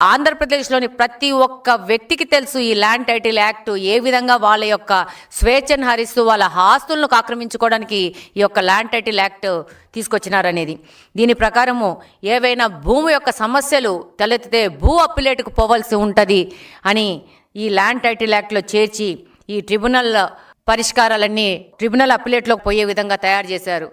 ఆంధ్రప్రదేశ్లోని ప్రతి ఒక్క వ్యక్తికి తెలుసు ఈ ల్యాండ్ టైటిల్ యాక్ట్ ఏ విధంగా వాళ్ళ యొక్క స్వేచ్ఛను హరిస్తూ వాళ్ళ ఆస్తులను ఆక్రమించుకోవడానికి ఈ యొక్క ల్యాండ్ టైటిల్ యాక్ట్ తీసుకొచ్చినారనేది. దీని ప్రకారము ఏవైనా భూమి యొక్క సమస్యలు తలెత్తితే భూ అప్పిలేటుకు పోవాల్సి ఉంటుంది అని ఈ ల్యాండ్ టైటిల్ యాక్ట్లో చేర్చి ఈ ట్రిబ్యునల్ పరిష్కారాలన్నీ ట్రిబ్యునల్ అప్పిలేట్లోకి పోయే విధంగా తయారు చేశారు.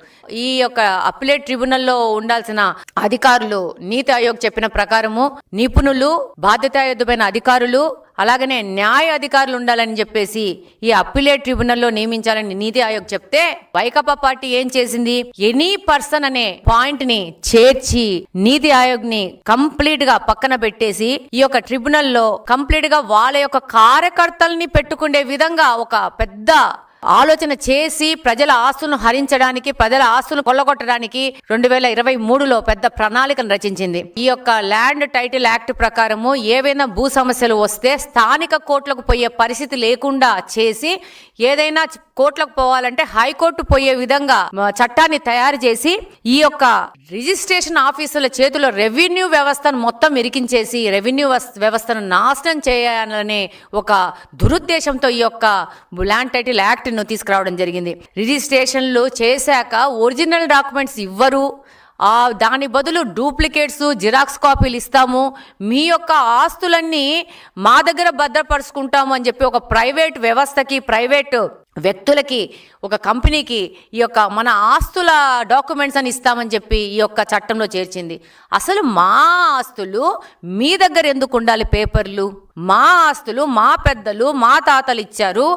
ఈ యొక్క అప్పిలేట్ ట్రిబ్యునల్లో ఉండాల్సిన అధికారులు నీతి ఆయోగ్ చెప్పిన ప్రకారము నిపుణులు, బాధ్యతాయుతమైన అధికారులు, అలాగనే న్యాయ అధికారులు ఉండాలని చెప్పేసి ఈ అప్పిలేట్ ట్రిబ్యునల్లో నియమించాలని నీతి ఆయోగ్ చెప్తే వైకాపా పార్టీ ఏం చేసింది, ఎనీ పర్సన్ అనే పాయింట్ ని చేర్చి నీతి ఆయోగ్ ని కంప్లీట్ గా పక్కన పెట్టేసి ఈ యొక్క ట్రిబ్యునల్లో కంప్లీట్ గా వాళ్ళ యొక్క కార్యకర్తల్ని పెట్టుకునే విధంగా ఒక పెద్ద ఆలోచన చేసి ప్రజల ఆస్తులను హరించడానికి, ప్రజల ఆస్తులను కొల్లగొట్టడానికి 2023లో పెద్ద ప్రణాళికను రచించింది. ఈ యొక్క ల్యాండ్ టైటిల్ యాక్ట్ ప్రకారము ఏవైనా భూ సమస్యలు వస్తే స్థానిక కోర్టులకు పోయే పరిస్థితి లేకుండా చేసి, ఏదైనా కోర్టులకు పోవాలంటే హైకోర్టు పోయే విధంగా చట్టాన్ని తయారు చేసి ఈ యొక్క రిజిస్ట్రేషన్ ఆఫీసుల చేతిలో రెవెన్యూ వ్యవస్థను మొత్తం ఇరికించేసి రెవెన్యూ వ్యవస్థను నాశనం చేయాలనే ఒక దురుద్దేశంతో ఈ యొక్క ల్యాండ్ టైటిల్ యాక్ట్ తీసుకురావడం జరిగింది. రిజిస్ట్రేషన్లు చేశాక ఒరిజినల్ డాక్యుమెంట్స్ ఇవ్వరు, దాని బదులు డూప్లికేట్స్, జిరాక్స్ కాపీలు ఇస్తాము, మీ యొక్క ఆస్తులన్నీ మా దగ్గర భద్రపరుచుకుంటాము అని చెప్పి ఒక ప్రైవేట్ వ్యవస్థకి, ప్రైవేట్ వ్యక్తులకి, ఒక కంపెనీకి ఈ యొక్క మన ఆస్తుల డాక్యుమెంట్స్ అని ఇస్తామని చెప్పి ఈ యొక్క చట్టంలో చేర్చింది. అసలు మా ఆస్తులు మీ దగ్గర ఎందుకు ఉండాలి? పేపర్లు మా ఆస్తులు మా పెద్దలు, మా తాతలు ఇచ్చారు.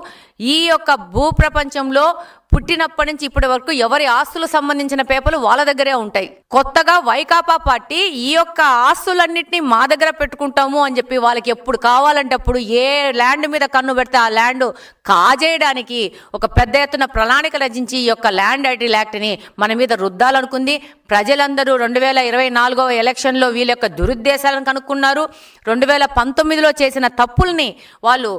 ఈ యొక్క భూప్రపంచంలో పుట్టినప్పటి నుంచి ఇప్పటి వరకు ఎవరి ఆస్తులకు సంబంధించిన పేపర్లు వాళ్ళ దగ్గరే ఉంటాయి. కొత్తగా వైకాపా పార్టీ ఈ యొక్క ఆస్తులన్నింటినీ మా దగ్గర పెట్టుకుంటాము అని చెప్పి వాళ్ళకి ఎప్పుడు కావాలంటే అప్పుడు ఏ ల్యాండ్ మీద కన్ను పెడితే ఆ ల్యాండ్ కాజేయడానికి ఒక పెద్ద ఎత్తున ప్రణాళిక రచించి ఈ యొక్క ల్యాండ్ టైటిల్ యాక్ట్ని మన మీద రుద్దాలనుకుంది. ప్రజలందరూ 2024 ఎలక్షన్లో వీళ్ళ యొక్క దురుద్దేశాలను కనుక్కున్నారు. 2019లో చేసిన తప్పుల్ని వాళ్ళు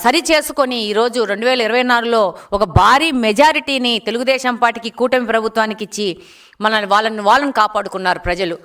సరి చేసుకొని ఈరోజు 2024లో ఒక భారీ మెజారిటీని తెలుగుదేశం పార్టీకి, కూటమి ప్రభుత్వానికి ఇచ్చి వాళ్ళని కాపాడుకున్నారు ప్రజలు.